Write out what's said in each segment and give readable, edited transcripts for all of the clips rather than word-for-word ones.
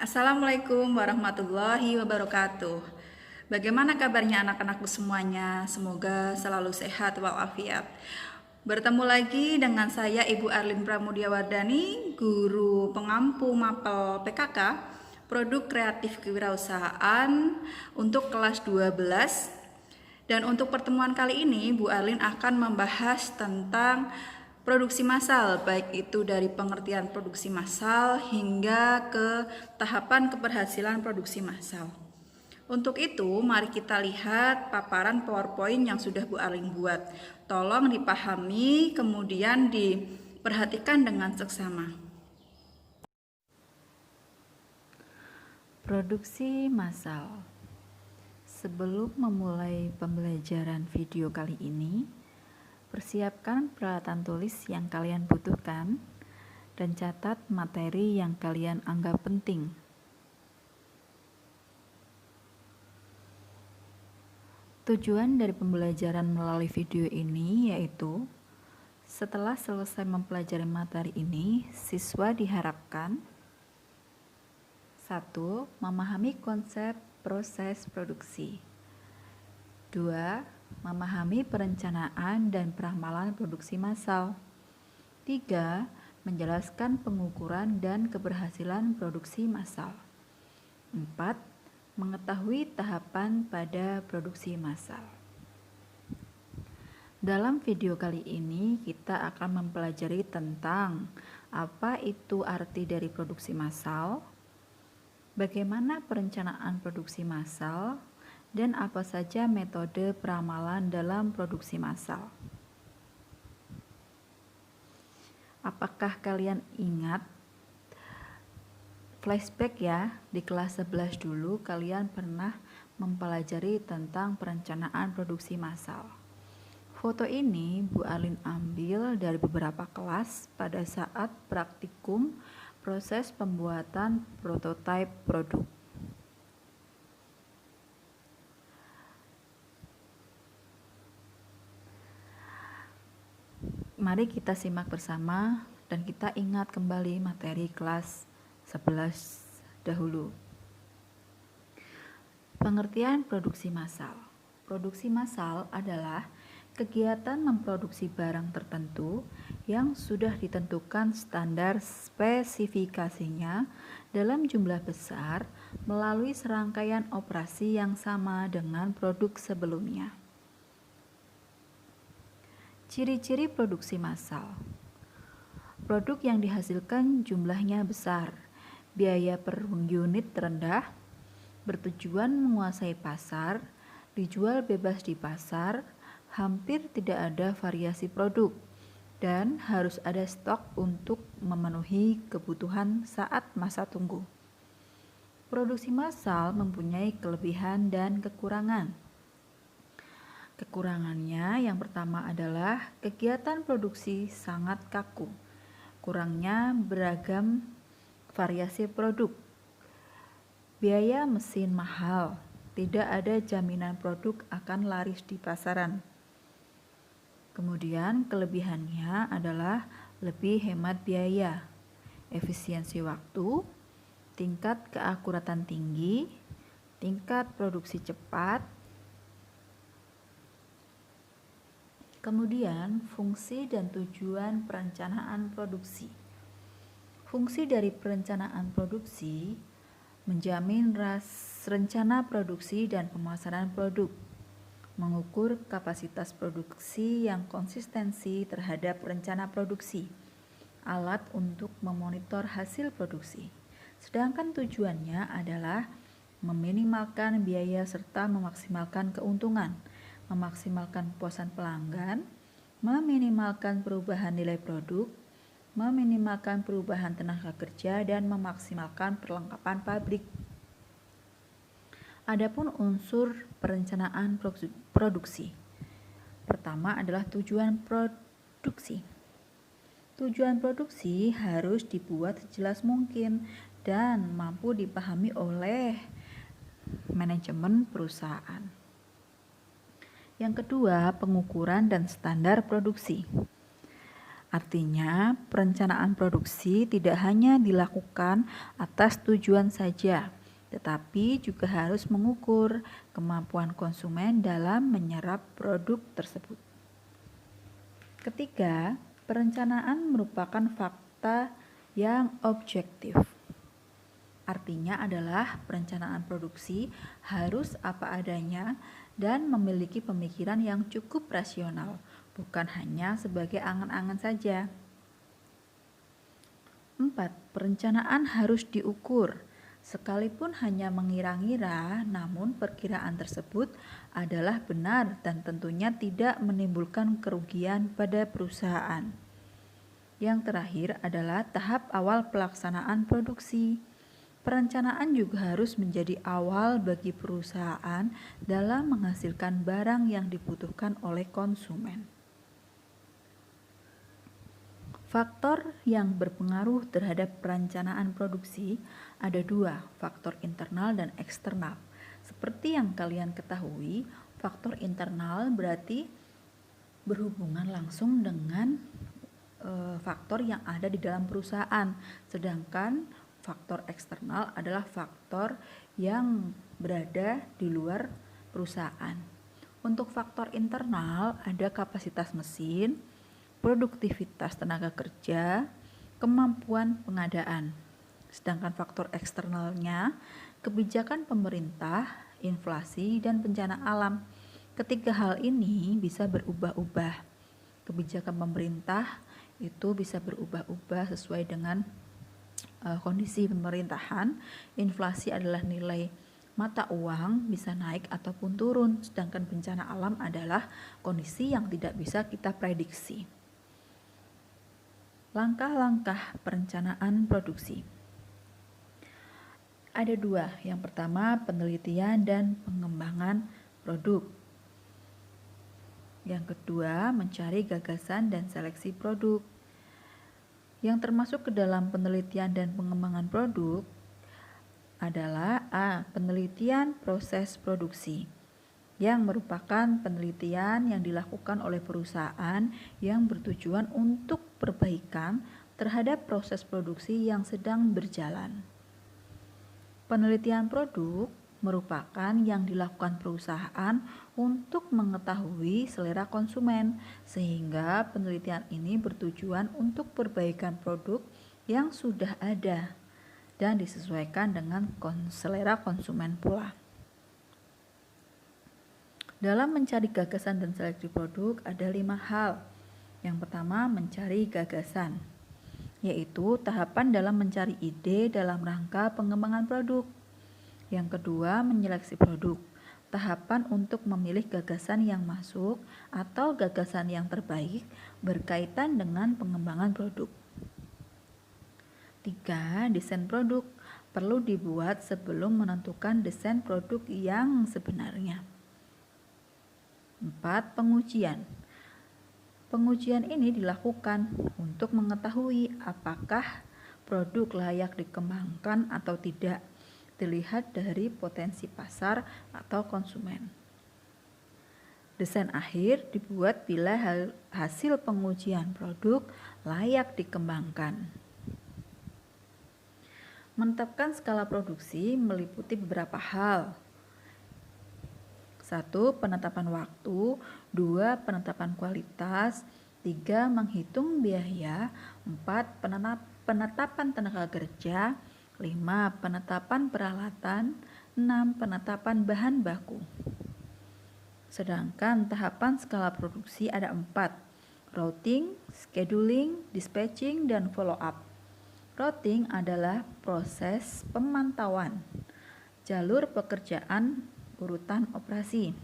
Assalamualaikum warahmatullahi wabarakatuh. Bagaimana kabarnya anak-anakku semuanya? Semoga selalu sehat walafiat. Bertemu lagi dengan saya Ibu Arlin Pramudiawardani, guru pengampu mapel PKK, Produk Kreatif Kewirausahaan untuk kelas 12. Dan untuk pertemuan kali ini, Bu Arlin akan membahas tentang produksi massal, baik itu dari pengertian produksi massal hingga ke tahapan keberhasilan produksi massal. Untuk itu, mari kita lihat paparan PowerPoint yang sudah Bu Arlin buat. Tolong dipahami, kemudian diperhatikan dengan seksama. Produksi massal. Sebelum memulai pembelajaran video kali ini, persiapkan peralatan tulis yang kalian butuhkan dan catat materi yang kalian anggap penting. Tujuan dari pembelajaran melalui video ini yaitu, setelah selesai mempelajari materi ini, siswa diharapkan 1. Memahami konsep proses produksi. 2. Memahami perencanaan dan peramalan produksi massal. 3. Menjelaskan pengukuran dan keberhasilan produksi massal. 4. Mengetahui tahapan pada produksi massal. Dalam video kali ini kita akan mempelajari tentang apa itu arti dari produksi massal, bagaimana perencanaan produksi massal, dan apa saja metode peramalan dalam produksi massal. Apakah kalian ingat? Flashback ya, di kelas 11 dulu kalian pernah mempelajari tentang perencanaan produksi massal. Foto ini Bu Arlin ambil dari beberapa kelas pada saat praktikum proses pembuatan prototipe produk. Mari kita simak bersama dan kita ingat kembali materi kelas 11 dahulu. Pengertian produksi massal. Produksi massal adalah kegiatan memproduksi barang tertentu yang sudah ditentukan standar spesifikasinya dalam jumlah besar melalui serangkaian operasi yang sama dengan produk sebelumnya. Ciri-ciri produksi massal. Produk yang dihasilkan jumlahnya besar, biaya per unit rendah, bertujuan menguasai pasar, dijual bebas di pasar, hampir tidak ada variasi produk, dan harus ada stok untuk memenuhi kebutuhan saat masa tunggu. Produksi massal mempunyai kelebihan dan kekurangan. Kekurangannya yang pertama adalah kegiatan produksi sangat kaku. Kurangnya beragam variasi produk. Biaya mesin mahal. Tidak ada jaminan produk akan laris di pasaran. Kemudian kelebihannya adalah lebih hemat biaya, efisiensi waktu, tingkat keakuratan tinggi, tingkat produksi cepat. Kemudian fungsi dan tujuan perencanaan produksi. Fungsi dari perencanaan produksi menjamin rencana produksi dan pemasaran produk, mengukur kapasitas produksi yang konsistensi terhadap rencana produksi, alat untuk memonitor hasil produksi. Sedangkan tujuannya adalah meminimalkan biaya serta memaksimalkan keuntungan, memaksimalkan kepuasan pelanggan, meminimalkan perubahan nilai produk, meminimalkan perubahan tenaga kerja, dan memaksimalkan perlengkapan pabrik. Adapun unsur perencanaan produksi. Pertama adalah tujuan produksi. Tujuan produksi harus dibuat sejelas mungkin dan mampu dipahami oleh manajemen perusahaan. Yang kedua, pengukuran dan standar produksi. Artinya, perencanaan produksi tidak hanya dilakukan atas tujuan saja, tetapi juga harus mengukur kemampuan konsumen dalam menyerap produk tersebut. Ketiga, perencanaan merupakan fakta yang objektif. Artinya adalah perencanaan produksi harus apa adanya dan memiliki pemikiran yang cukup rasional, bukan hanya sebagai angan-angan saja. 4. Perencanaan harus diukur. Sekalipun hanya mengira-ngira, namun perkiraan tersebut adalah benar dan tentunya tidak menimbulkan kerugian pada perusahaan. Yang terakhir adalah tahap awal pelaksanaan produksi. Perencanaan juga harus menjadi awal bagi perusahaan dalam menghasilkan barang yang dibutuhkan oleh konsumen. Faktor yang berpengaruh terhadap perencanaan produksi ada dua, faktor internal dan eksternal. Seperti yang kalian ketahui, faktor internal berarti berhubungan langsung dengan faktor yang ada di dalam perusahaan, sedangkan faktor eksternal adalah faktor yang berada di luar perusahaan. Untuk faktor internal ada kapasitas mesin, produktivitas tenaga kerja, kemampuan pengadaan. Sedangkan faktor eksternalnya kebijakan pemerintah, inflasi, dan bencana alam. Ketiga hal ini bisa berubah-ubah. Kebijakan pemerintah itu bisa berubah-ubah sesuai dengan kondisi pemerintahan. Inflasi adalah nilai mata uang bisa naik ataupun turun, sedangkan bencana alam adalah kondisi yang tidak bisa kita prediksi. Langkah-langkah perencanaan produksi ada dua. Yang pertama, penelitian dan pengembangan produk. Yang kedua, mencari gagasan dan seleksi produk. Yang termasuk ke dalam penelitian dan pengembangan produk adalah A. Penelitian proses produksi, yang merupakan penelitian yang dilakukan oleh perusahaan yang bertujuan untuk perbaikan terhadap proses produksi yang sedang berjalan. Penelitian produk merupakan yang dilakukan perusahaan untuk mengetahui selera konsumen, sehingga penelitian ini bertujuan untuk perbaikan produk yang sudah ada dan disesuaikan dengan selera konsumen pula. Dalam mencari gagasan dan seleksi produk ada 5 hal. Yang pertama, mencari gagasan, yaitu tahapan dalam mencari ide dalam rangka pengembangan produk. Yang kedua, menyeleksi produk, tahapan untuk memilih gagasan yang masuk atau gagasan yang terbaik berkaitan dengan pengembangan produk. 3. Desain produk, perlu dibuat sebelum menentukan desain produk yang sebenarnya. 4. Pengujian. Pengujian ini dilakukan untuk mengetahui apakah produk layak dikembangkan atau tidak, dilihat dari potensi pasar atau konsumen. Desain akhir dibuat bila hasil pengujian produk layak dikembangkan. Menetapkan skala produksi meliputi beberapa hal. 1. Penetapan waktu. 2. Penetapan kualitas. 3. Menghitung biaya. 4. Penetapan tenaga kerja. 5. Penetapan peralatan. 6. Penetapan bahan baku. Sedangkan tahapan skala produksi ada 4. Routing, scheduling, dispatching, dan follow up. Routing adalah proses pemantauan, jalur pekerjaan, urutan operasi.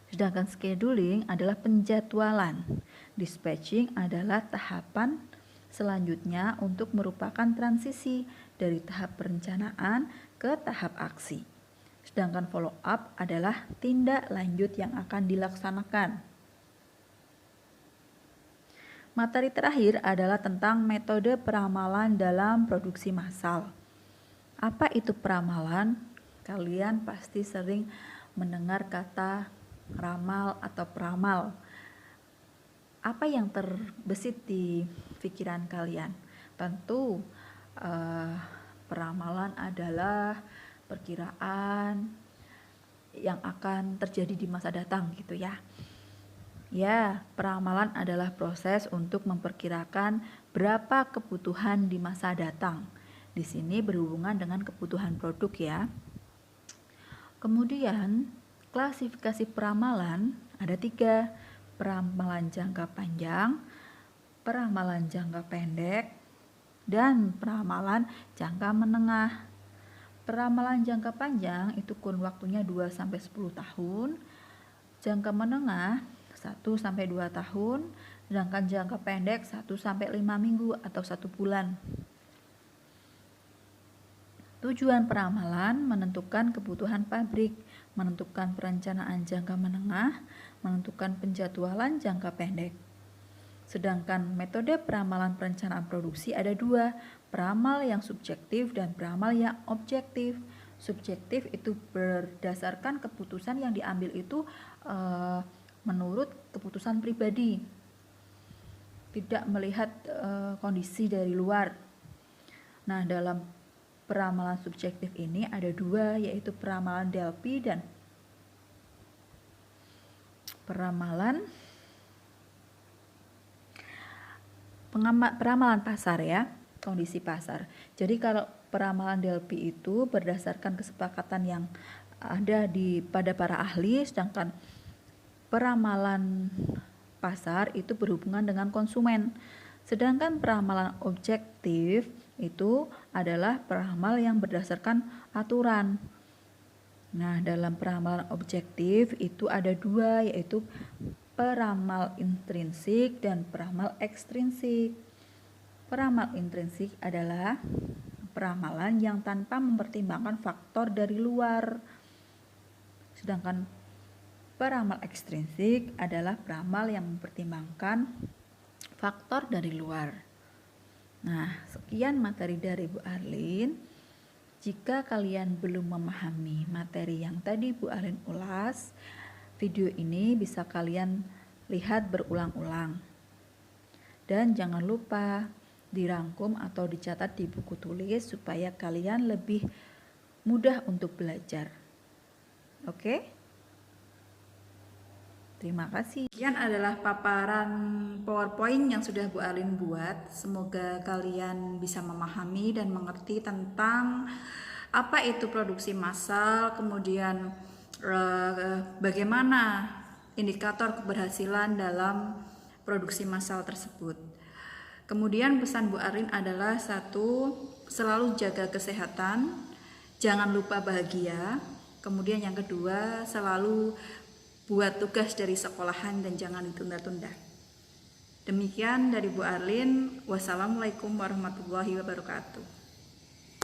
Sedangkan scheduling adalah penjadwalan. Dispatching adalah tahapan selanjutnya untuk merupakan transisi dari tahap perencanaan ke tahap aksi. Sedangkan follow up adalah tindak lanjut yang akan dilaksanakan. Materi terakhir adalah tentang metode peramalan dalam produksi massal. Apa itu peramalan? Kalian pasti sering mendengar kata ramal atau peramal. apa yang terbesit di pikiran kalian? Tentu peramalan adalah perkiraan yang akan terjadi di masa datang gitu ya. Ya, peramalan adalah proses untuk memperkirakan berapa kebutuhan di masa datang. Di sini berhubungan dengan kebutuhan produk ya. Kemudian, klasifikasi peramalan ada 3. Peramalan jangka panjang, peramalan jangka pendek, dan peramalan jangka menengah. Peramalan jangka panjang itu kurun waktunya 2-10 tahun. Jangka menengah 1-2 tahun, sedangkan jangka pendek 1-5 minggu atau 1 bulan. Tujuan peramalan menentukan kebutuhan pabrik, menentukan perencanaan jangka menengah, menentukan penjadwalan jangka pendek. Sedangkan metode peramalan perencanaan produksi ada 2, peramal yang subjektif dan peramal yang objektif. Subjektif itu berdasarkan keputusan yang diambil itu menurut keputusan pribadi, tidak melihat kondisi dari luar. Nah, dalam peramalan subjektif ini ada 2, yaitu peramalan Delphi dan peramalan pasar ya, kondisi pasar. Jadi kalau peramalan Delphi itu berdasarkan kesepakatan yang ada pada para ahli, sedangkan peramalan pasar itu berhubungan dengan konsumen. Sedangkan peramalan objektif itu adalah peramal yang berdasarkan aturan. Nah, dalam peramalan objektif itu ada 2, yaitu peramal intrinsik dan peramal ekstrinsik. Peramal intrinsik adalah peramalan yang tanpa mempertimbangkan faktor dari luar. Sedangkan peramal ekstrinsik adalah peramal yang mempertimbangkan faktor dari luar. Nah, sekian materi dari Bu Arlin. Jika kalian belum memahami materi yang tadi Bu Arlin ulas, video ini bisa kalian lihat berulang-ulang. Dan jangan lupa dirangkum atau dicatat di buku tulis supaya kalian lebih mudah untuk belajar. Oke? Terima kasih. Sekian adalah paparan PowerPoint yang sudah Bu Arlin buat. Semoga kalian bisa memahami dan mengerti tentang apa itu produksi massal, kemudian bagaimana indikator keberhasilan dalam produksi massal tersebut. Kemudian pesan Bu Arlin adalah 1, selalu jaga kesehatan, jangan lupa bahagia. Kemudian yang kedua, selalu buat tugas dari sekolahan dan jangan ditunda-tunda. Demikian dari Bu Arlin. Wassalamualaikum warahmatullahi wabarakatuh.